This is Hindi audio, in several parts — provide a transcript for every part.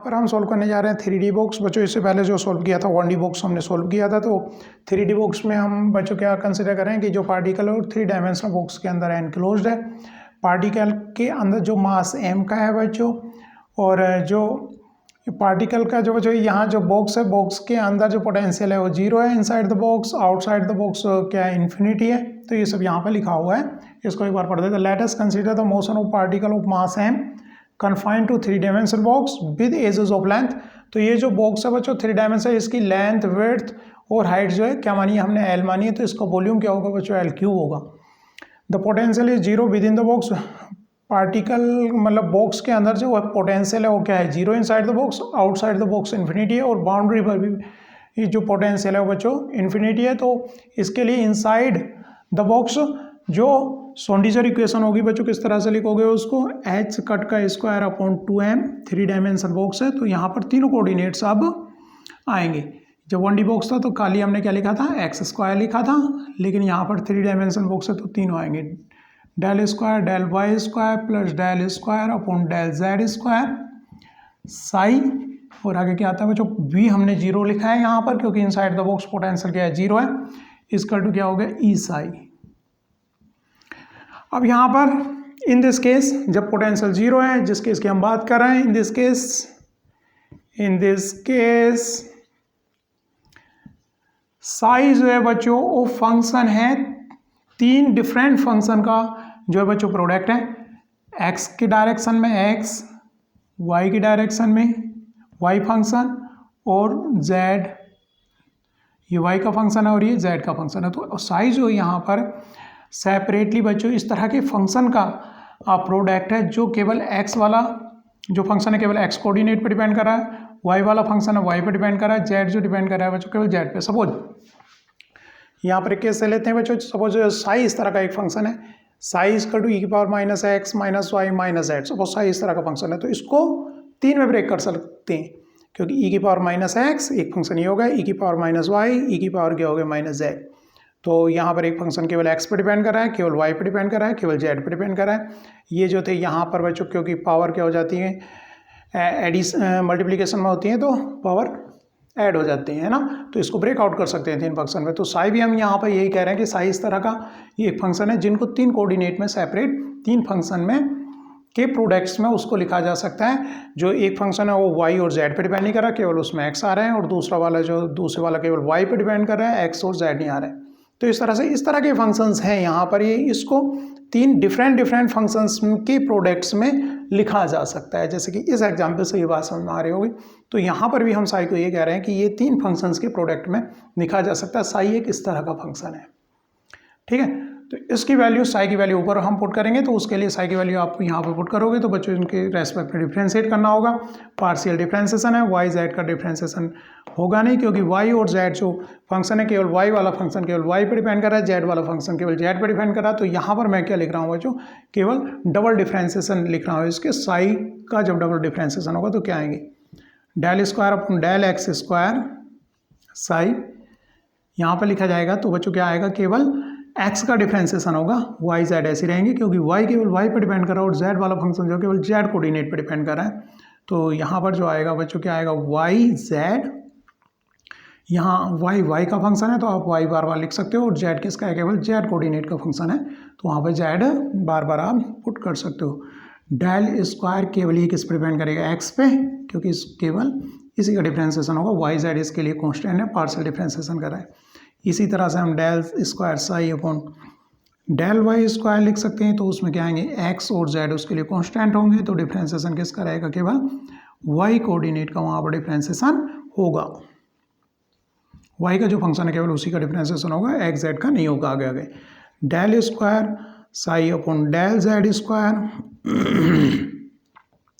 पर हम सॉल्व करने जा रहे हैं 3D बॉक्स। बच्चों इससे पहले जो सॉल्व किया था 1D बॉक्स हमने सॉल्व किया था, तो 3D बॉक्स में हम बच्चों क्या कंसिडर करें कि जो पार्टिकल और 3 डायमेंशनल बॉक्स के अंदर एनक्लोज्ड है। पार्टिकल के अंदर जो मास m का है बच्चों, और जो पार्टिकल का जो बच्चों यहाँ जो बॉक्स है, बॉक्स के अंदर जो पोटेंशियल है वो 0 है inside the box, outside the box क्या है, इन्फिनिटी है। तो ये सब यहाँ पर लिखा हुआ है, इसको एक बार पढ़ देते हैं। Let us consider the motion of particle of mass m confined to 3 dimensional box with edges of length. तो ये जो बॉक्स है बच्चों 3 डायमेंशन, इसकी लेंथ, विड्थ और हाइट जो है क्या मानी है हमने, l मानी है, तो इसका वॉल्यूम क्या होगा बच्चों, l क्यूब होगा। The potential is 0 with in the box. Particle मतलब बॉक्स के अंदर जो पोटेंशियल है वो क्या है, 0 inside the box, outside the box infinity है, और बाउंड्री पर भी ये जो पोटेंशियल है बच्चों इन्फिनिटी है। तो इसके लिए इनसाइड द बॉक्स जो सोंडिजर इक्वेशन होगी बच्चों, किस तरह से लिखोगे उसको, h कट का square upon 2m, 3 dimension box है तो यहाँ पर तीनों कोऑर्डिनेट्स अब आएंगे। जब 1D बॉक्स था तो खाली हमने क्या लिखा था, एक्स स्क्वायर लिखा था, लेकिन यहाँ पर 3 डायमेंशन बॉक्स है तो तीनों आएंगे, del square del y square plus del square upon del z square psi, और आगे क्या आता है बच्चों, v हमने 0 लिखा है यहाँ पर क्योंकि इनसाइड द बॉक्स पोटेंशियल क्या है, 0 है, इसका टू क्या हो गया, ई साई। अब यहाँ पर इन दिस केस जब पोटेंशियल 0 है, जिस केस की हम बात कर रहे हैं, इन दिस केस साई जो है बच्चों वो फंक्शन है, 3 डिफरेंट फंक्शन का जो है बच्चों प्रोडक्ट है, x की डायरेक्शन में x, y की डायरेक्शन में y फंक्शन, और z, ये y का फंक्शन है और ये z का फंक्शन है। तो साइज जो यहाँ पर सेपरेटली बच्चों इस तरह के फंक्शन का प्रोडक्ट है, जो केवल x वाला जो फंक्शन है केवल x कोऑर्डिनेट पर डिपेंड कर रहा है, y वाला फंक्शन है y पर डिपेंड कर रहा है, z जो डिपेंड कर रहा है बच्चों केवल z पे। सपोज यहाँ पर केस से लेते हैं बच्चों, सपोज साई इस तरह का एक फंक्शन है, psi is to e⁻x minus y minus z. Suppose psi इस तरह का फंक्शन है तो इसको 3 में ब्रेक कर सकते हैं, क्योंकि e⁻x एक फंक्शन ये होगा, e⁻y क्या हो गया माइनस जेड। तो यहाँ पर एक फंक्शन केवल x पर डिपेंड कर रहा है, केवल y पर डिपेंड कर रहा है, केवल z पर डिपेंड कर रहा है। ये जो थे यहाँ पर बच्चों क्योंकि पावर क्या हो जाती है, मल्टीप्लीकेशन में होती है तो पावर ऐड हो जाते हैं, है ना, तो इसको ब्रेकआउट कर सकते हैं 3 फंक्शन में। तो साई भी हम यहाँ पर यही कह रहे हैं कि साई इस तरह का ये एक फंक्शन है जिनको 3 कोऑर्डिनेट में सेपरेट 3 फंक्शन में के प्रोडक्ट्स में उसको लिखा जा सकता है। जो एक फंक्शन है वो y और z पे डिपेंड नहीं कर रहा, केवल उसमें x आ रहे हैं, और दूसरे वाला केवल y पे डिपेंड कर रहा है, x और z नहीं आ रहे हैं। तो इस तरह के फंक्शंस हैं यहाँ पर, ये इसको 3 डिफरेंट फंक्शंस के प्रोडक्ट्स में लिखा जा सकता है, जैसे कि इस एग्जांपल से ये बात समझ में आ रही होगी। तो यहाँ पर भी हम साई को ये कह रहे हैं कि ये 3 फंक्शंस के प्रोडक्ट में लिखा जा सकता है। साई एक इस तरह का फंक्शन है, ठीक है। तो इसकी वैल्यू, साई की वैल्यू ऊपर हम पुट करेंगे, तो उसके लिए साई की वैल्यू आप यहाँ पर पुट करोगे तो बच्चों इनके रेस्पेक्ट में डिफ्रेंशिएट करना होगा। पार्शियल डिफ्रेंशिएशन है, वाई जेड का डिफ्रेंशिएशन होगा नहीं, क्योंकि वाई और जेड जो फंक्शन है केवल वाई वाला फंक्शन केवल वाई पर डिपेंड कर रहा है, जेड वाला फंक्शन केवल जेड पर डिपेंड कर रहा है। तो यहाँ पर मैं क्या लिख रहा हूँ बच्चों, केवल डबल डिफ्रेंशिएशन लिख रहा हूँ इसके। साई का जब डबल डिफ्रेंशिएशन होगा तो क्या आएंगे, del square upon del x square psi, यहाँ पर लिखा जाएगा तो बच्चों क्या आएगा, केवल x का डिफ्रेंशिएशन होगा, y z ऐसे रहेंगे क्योंकि y केवल y पर डिपेंड कर रहा है और z वाला फंक्शन जो केवल z कोऑर्डिनेट पर डिपेंड कर रहा है। तो यहाँ पर जो आएगा बच्चों क्या आएगा, y z, यहाँ y का फंक्शन है तो आप y बार बार लिख सकते हो, और z किसका है, केवल z कोऑर्डिनेट का फंक्शन है तो वहाँ पर z बार बार आप पुट कर सकते हो। डेल स्क्वायर केवल ये किस पर डिपेंड करेगा, x पे, क्योंकि केवल इसी का डिफ्रेंशिएशन होगा, y z इसके लिए कॉन्स्टेंट है, पार्शियल डिफ्रेंशिएशन कर रहा है। इसी तरह से हम del square psi upon del y square लिख सकते हैं, तो उसमें क्या आएंगे, x और z उसके लिए कांस्टेंट होंगे, तो डिफ्रेंशिएशन किसका रहेगा, केवल y कोऑर्डिनेट का वहाँ पर डिफ्रेंशिएशन होगा। y का जो फंक्शन है केवल उसी का डिफ्रेंशिएशन होगा, x z का नहीं होगा। आगे del square psi upon del z square,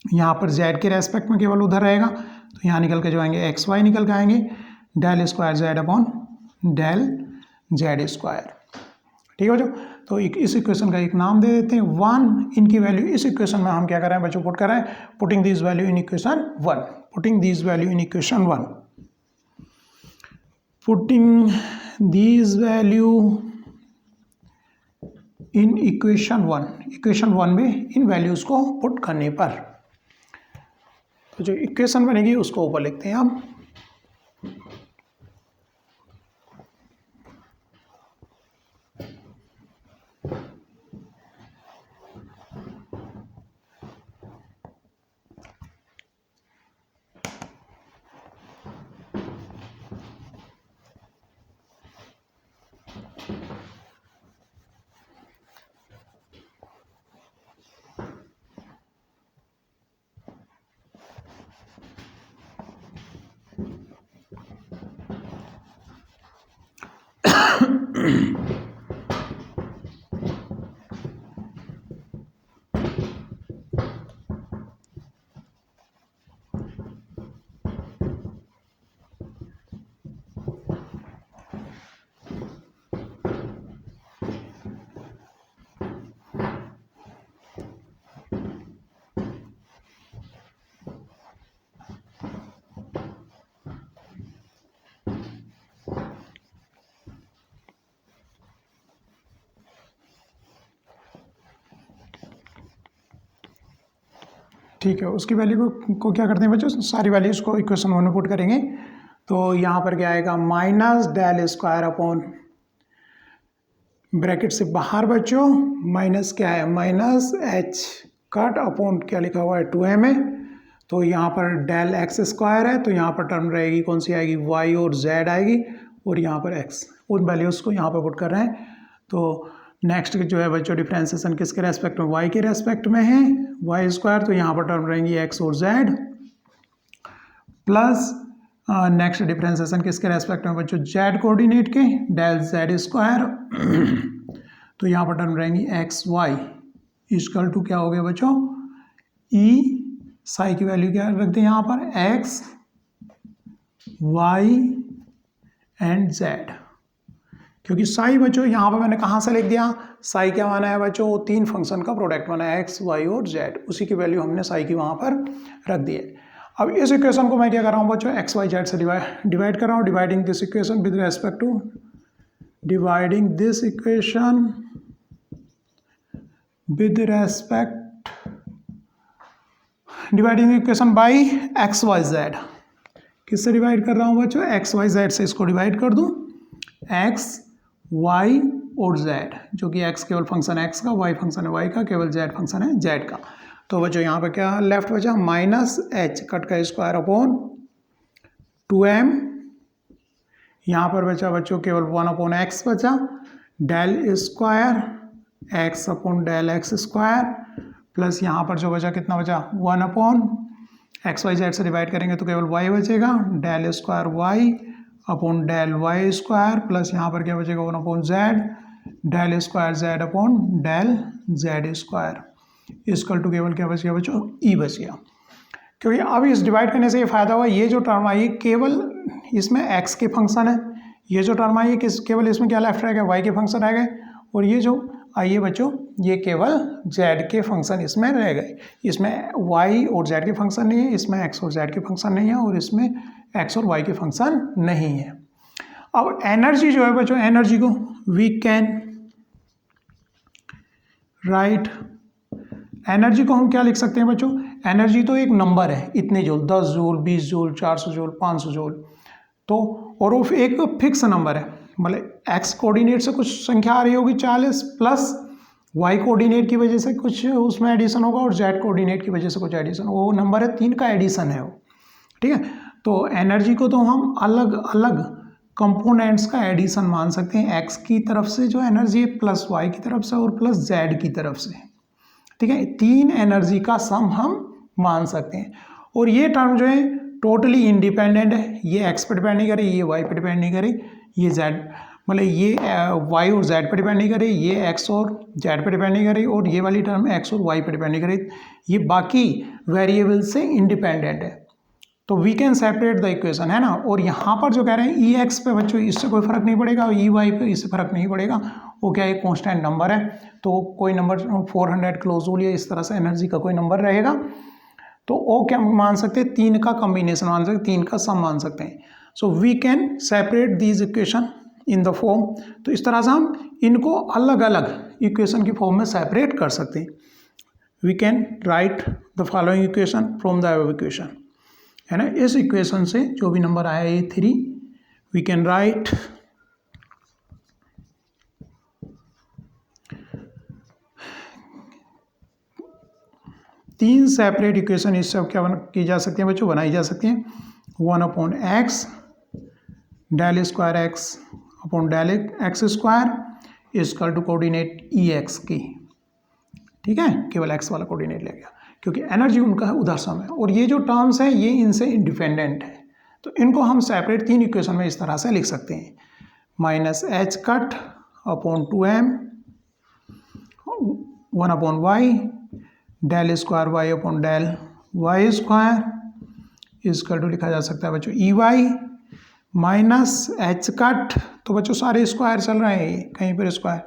यहाँ पर z के रेस्पेक्ट में केवल उधर रहेगा, तो यहाँ निकल के जो आएंगे x y निकल के आएंगे, del square z upon del z square, ठीक है बच्चों। तो इस इक्वेशन का एक नाम दे देते हैं 1, इनकी वैल्यू इस इक्वेशन में हम क्या कर रहे हैं बच्चों, पुट कर रहे हैं, putting this value in equation 1, putting this value in equation 1, putting this value in equation 1 में इन वैल्यूज को पुट करने पर तो जो इक्वेशन बनेगी उसको ऊपर लिखते हैं हम। ठीक है, उसकी वैल्यू को क्या करते हैं बच्चों, सारी वैल्यूज़ को इक्वेशन 1 में पुट करेंगे। तो यहाँ पर क्या आएगा, minus del square upon bracket से बाहर बच्चों माइनस क्या है, माइनस एच कट अपॉन क्या लिखा हुआ है 2m है। तो यहाँ पर डेल एक्स स्क्वायर है, तो यहाँ पर टर्म रहेगी कौन सी आएगी, y और z आएगी, और यहाँ पर x, उन वैल्यूज़ को यहाँ पर पुट कर रहे हैं। तो नेक्स्ट जो है बच्चों डिफ्रेंसिएशन किसके रेस्पेक्ट में, y के रेस्पेक्ट में है, y स्क्वायर, तो यहाँ पर टर्म रहेंगी x और z, प्लस नेक्स्ट डिफ्रेंसिएशन किसके रेस्पेक्ट में बच्चों, z कोऑर्डिनेट के, डेल z स्क्वायर, तो यहाँ पर टर्म रहेंगी एक्स वाई इक्वल टू क्या हो गया बच्चों, ई साई की वैल्यू क्या रख दें यहाँ पर, एक्स वाई एंड जेड, क्योंकि साई बच्चों यहाँ पर मैंने कहाँ से लिख दिया, साई क्या माना है बच्चों, वो 3 फंक्शन का प्रोडक्ट माना है, एक्स वाई और जेड, उसी की वैल्यू हमने साई की वहाँ पर रख दी है। अब इस इक्वेशन को मैं क्या कर रहा हूँ बच्चों, एक्स वाई जेड से डिवाइड कर रहा हूँ, dividing this equation with respect to, dividing this equation with respect, dividing equation by x y z, किससे डिवाइड कर रहा हूँ बच्चों, एक्स वाई जेड से इसको डिवाइड कर दूँ, एक्स वाई और जेड, जो कि एक्स केवल फंक्शन है एक्स का, वाई फंक्शन है वाई का, केवल जेड फंक्शन है जेड का। तो बच्चों यहाँ पे क्या लेफ्ट बचा, माइनस एच कट का स्क्वायर अपॉन 2m, यहाँ पर बचा बच्चों केवल 1 अपॉन एक्स बचा, del square x upon del x square, plus यहाँ पर जो बचा कितना बचा, 1 अपॉन एक्स वाई जेड से डिवाइड करेंगे तो केवल y बचेगा, del square y upon del y square, plus यहाँ पर क्या बचेगा 1 upon z, del square z upon del z square, equal to केवल क्या बच गया बच्चों, ई बच गया। क्योंकि अब इस डिवाइड करने से ये फायदा हुआ, ये जो टर्म आई केवल इसमें x के फंक्शन है, ये जो टर्म आई केवल इसमें क्या लेफ्ट रह गया, y के फंक्शन रह गए, और ये जो आइए बच्चों ये केवल z के फंक्शन इसमें रह गए, इसमें y और z के फंक्शन नहीं है, इसमें x और z के फंक्शन नहीं है, और इसमें x और y के फंक्शन नहीं है। अब एनर्जी जो है बच्चों, एनर्जी को वी कैन राइट, एनर्जी को हम क्या लिख सकते हैं बच्चों, एनर्जी तो एक नंबर है, इतने joule, 10 joule, 20 joule, 400 joule, 500 joule, तो और वो एक फिक्स नंबर है, मतलब एक्स कोऑर्डिनेट से कुछ संख्या आ रही होगी 40, प्लस वाई कोऑर्डिनेट की वजह से कुछ उसमें एडिशन होगा, और जेड कोऑर्डिनेट की वजह से कुछ एडिशन, वो नंबर है 3 का एडिशन है वो, ठीक है। तो एनर्जी को तो हम अलग अलग कंपोनेंट्स का एडिशन मान सकते हैं, एक्स की तरफ से जो एनर्जी है, प्लस वाई की तरफ से, और प्लस जेड की तरफ से, ठीक है, 3 एनर्जी का सम हम मान सकते हैं। और ये टर्म जो है टोटली इंडिपेंडेंट है, ये एक्स पर डिपेंड नहीं करे, ये वाई पर डिपेंड नहीं करे, ये जेड मतलब ये वाई और जेड पर डिपेंड नहीं करे, ये एक्स और जेड पर डिपेंड नहीं करे, और ये वाली टर्म एक्स और वाई पर डिपेंड नहीं करे, ये बाकी वेरिएबल से इंडिपेंडेंट है। तो we can separate the equation, है ना। और यहाँ पर जो कह रहे हैं ई एक्स पे बच्चों इससे कोई फर्क नहीं पड़ेगा, और ई वाई पे इससे फर्क नहीं पड़ेगा, वो क्या एक कांस्टेंट नंबर है, तो कोई नंबर 400 किलोजूल या इस तरह से एनर्जी का कोई नंबर रहेगा, तो वो क्या मान सकते हैं, 3 का कॉम्बिनेशन मान सकते हैं, 3 का सम मान सकते हैं। So we can separate these equation in the form, तो इस तरह से हम इनको अलग अलग इक्वेशन की फॉर्म में सेपरेट कर सकते हैं। We can write the following equation from the above equation. है ना। इस इक्वेशन से जो भी नंबर आया ये 3 वी कैन राइट तीन सेपरेट इक्वेशन इससे क्या की जा सकती है बच्चों, बनाई जा सकती हैं। 1/x del square x upon del x square equal to coordinate E x की, ठीक है, केवल एक्स वाला कोऑर्डिनेट ले गया क्योंकि एनर्जी उनका है उधर समय, और ये जो टर्म्स हैं ये इनसे इंडिपेंडेंट है, तो इनको हम सेपरेट तीन इक्वेशन में इस तरह से लिख सकते हैं। -h cut upon 2m 1/y del square y upon del y square equal to लिखा जा सकता है बच्चों E y minus h cut, तो बच्चों सारे स्क्वायर चल रहे हैं कहीं पर स्क्वायर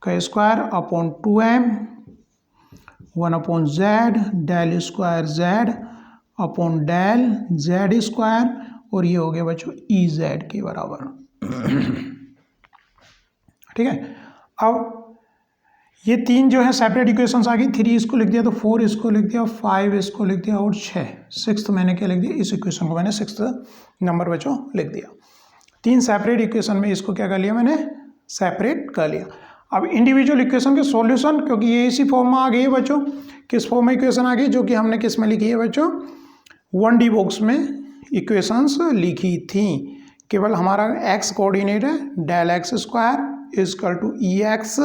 का square upon 2m 1/z del square z upon del z square, और ये हो गया बच्चों ई जेड के बराबर। ठीक है, अब ये तीन जो है सेपरेट इक्वेशंस आ गई। 3 इसको लिख दिया तो 4 इसको लिख दिया, 5 इसको लिख दिया और 6 मैंने क्या लिख दिया, इस इक्वेशन को मैंने 6 नंबर बच्चों लिख दिया। तीन सेपरेट इक्वेशन में इसको क्या कर लिया मैंने, सेपरेट कर लिया। अब इंडिविजुअल इक्वेशन के सॉल्यूशन, क्योंकि ये इसी फॉर्म में आ गई है बच्चों, किस फॉर्म में इक्वेशन आ गई, जो कि हमने किस में लिखी है बच्चों, 1D बॉक्स में इक्वेशंस लिखी थी। केवल हमारा एक्स कोऑर्डिनेट है del x square equal to E x,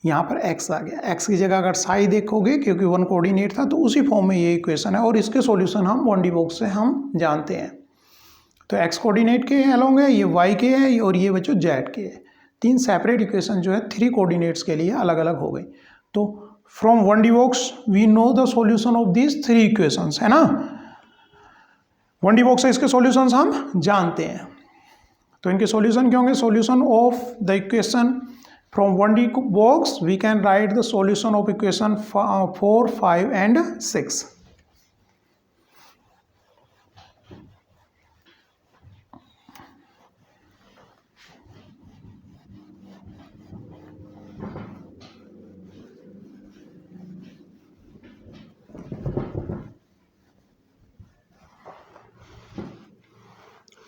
यहाँ पर x आ गया, x की जगह अगर साई देखोगे क्योंकि 1 कोऑर्डिनेट था तो उसी फॉर्म में ये इक्वेशन है, और इसके सॉल्यूशन हम 1D बॉक्स से हम जानते हैं। तो x कोऑर्डिनेट के अलोंग है, ये y के है और ये बच्चों z के है। तीन सेपरेट इक्वेशन जो है 3 कोऑर्डिनेट्स के लिए अलग अलग हो गई। तो from 1D box we know the solution of these 3 equations, है ना। 1D बॉक्स से इसके सॉल्यूशंस हम जानते हैं। तो इनके सॉल्यूशन क्या होंगे, solution of the equation from 1D box we can write the solution of equation 4, 5 and 6.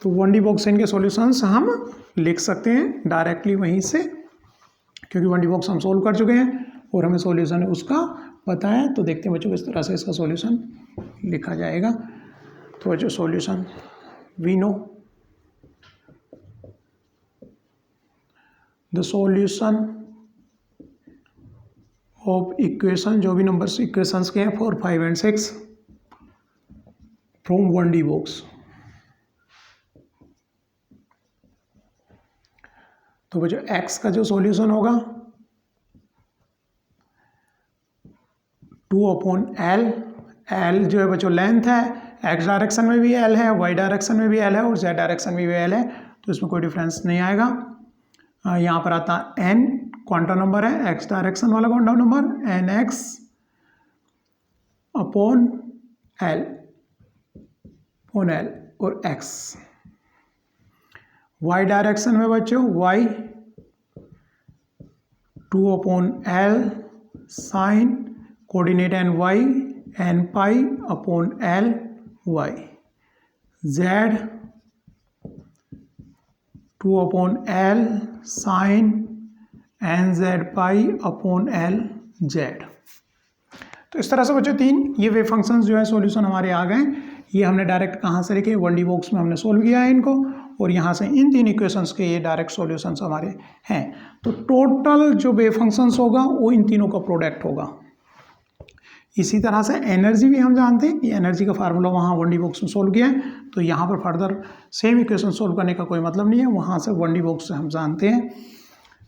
तो 1D बॉक्स इनके सॉल्यूशंस हम लिख सकते हैं डायरेक्टली वहीं से, क्योंकि 1D बॉक्स हम सोल्व कर चुके हैं और हमें सॉल्यूशन उसका पता है। तो देखते हैं बच्चों किस तरह से इसका सॉल्यूशन लिखा जाएगा। तो बच्चों solution we know the solution of equation, जो भी नंबर्स इक्वेशंस के हैं 4, 5 एंड 6 फ्रॉम 1D बॉक्स। तो बच्चों x का जो सॉल्यूशन होगा 2/L, L जो है बच्चों लेंथ है, x डायरेक्शन में भी L है, y डायरेक्शन में भी L है और z डायरेक्शन में भी L है, तो इसमें कोई डिफरेंस नहीं आएगा। यहाँ पर आता है n क्वांटम नंबर है, x डायरेक्शन वाला quantum number nx upon L और x। y डायरेक्शन में बच्चों y 2/L sine coordinate n y n pi upon L y, z 2/L sine n z pi upon L z। तो इस तरह से बच्चों तीन ये वेव फंक्शंस जो है सॉल्यूशन हमारे आ गए। ये हमने डायरेक्ट कहाँ से लिखे, 1D बॉक्स में हमने सोल्व किया है इनको, और यहाँ से इन तीन इक्वेशंस के ये डायरेक्ट सॉल्यूशंस हमारे हैं। तो टोटल जो वेव फंक्शंस होगा वो इन तीनों का प्रोडक्ट होगा। इसी तरह से एनर्जी भी हम जानते हैं कि एनर्जी का फार्मूला वहाँ 1D बॉक्स में सोल्व किया है, तो यहाँ पर फर्दर सेम इक्वेशन सोल्व करने का कोई मतलब नहीं है, वहाँ से 1D बॉक्स से हम जानते हैं।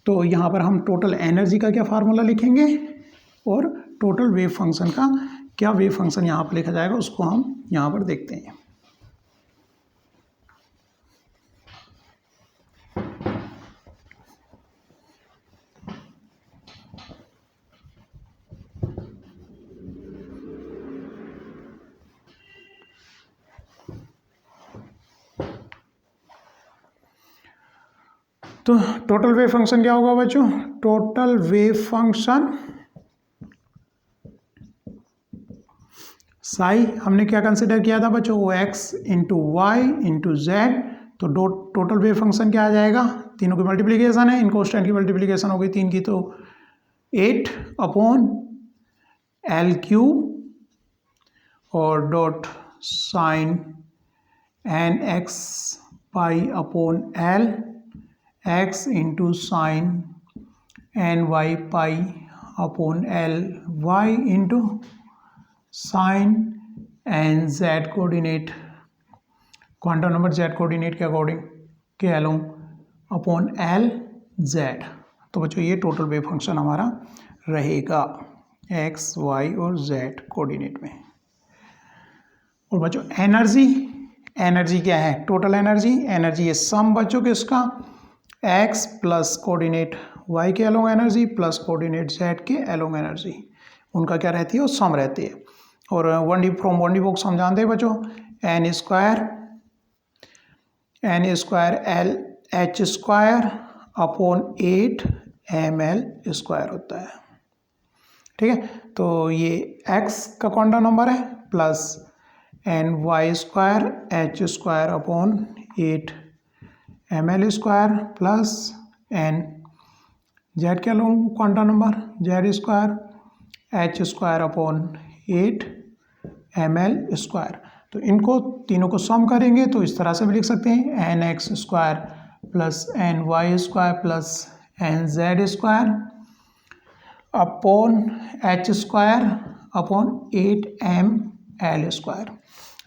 तो यहाँ पर हम टोटल एनर्जी का क्या फार्मूला लिखेंगे और टोटल वेव फंक्शन का क्या वेव फंक्शन यहाँ पर लिखा जाएगा उसको हम यहाँ पर देखते हैं। तो टोटल वेव फंक्शन क्या होगा बच्चों, टोटल वेव फंक्शन साई हमने क्या कंसिडर किया था बच्चों, वो x into y into z, तो टोटल वेव फंक्शन क्या आ जाएगा, तीनों की मल्टीप्लीकेशन है, इन कॉन्स्टेंट की मल्टीप्लीकेशन हो गई 3 की, तो 8 अपॉन एल क्यू और dot sine n x pi upon L x into sine n y pi upon L y into sine n z coordinate, quantum number z coordinate के अकॉर्डिंग के एलोंग अपॉन एल जेड। तो बच्चों ये टोटल वेव फंक्शन हमारा रहेगा एक्स वाई और जेड कोऑर्डिनेट में। और बच्चों एनर्जी क्या है, टोटल एनर्जी है सम बच्चों के इसका एक्स प्लस कोऑर्डिनेट वाई के along energy plus coordinate Z के एलोंग एनर्जी, उनका क्या रहती है, वो सम रहती है। और 1D फ्रॉम 1D बुक्स हम जानते हैं बच्चों, n square L h square upon 8 ml square होता है, ठीक है। तो ये x का क्वांटम नंबर है plus n y square h square upon 8 ml square plus n z के लूँ quantum number z square h square upon 8 ml square. तो इनको तीनों को सम करेंगे तो इस तरह से भी लिख सकते हैं n x square plus n y square plus n z square upon h square upon 8 ml square.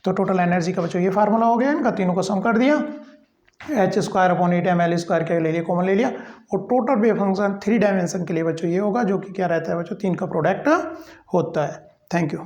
तो टोटल एनर्जी का बच्चों ये फार्मूला हो गया, इनका तीनों को सम कर दिया, H square upon 8 ml square के ले लिया, कॉमन ले लिया, और टोटल वेव फंक्शन 3 डायमेंशन के लिए बच्चों ये होगा जो कि क्या रहता है बच्चों, 3 का प्रोडक्ट होता है। Thank you.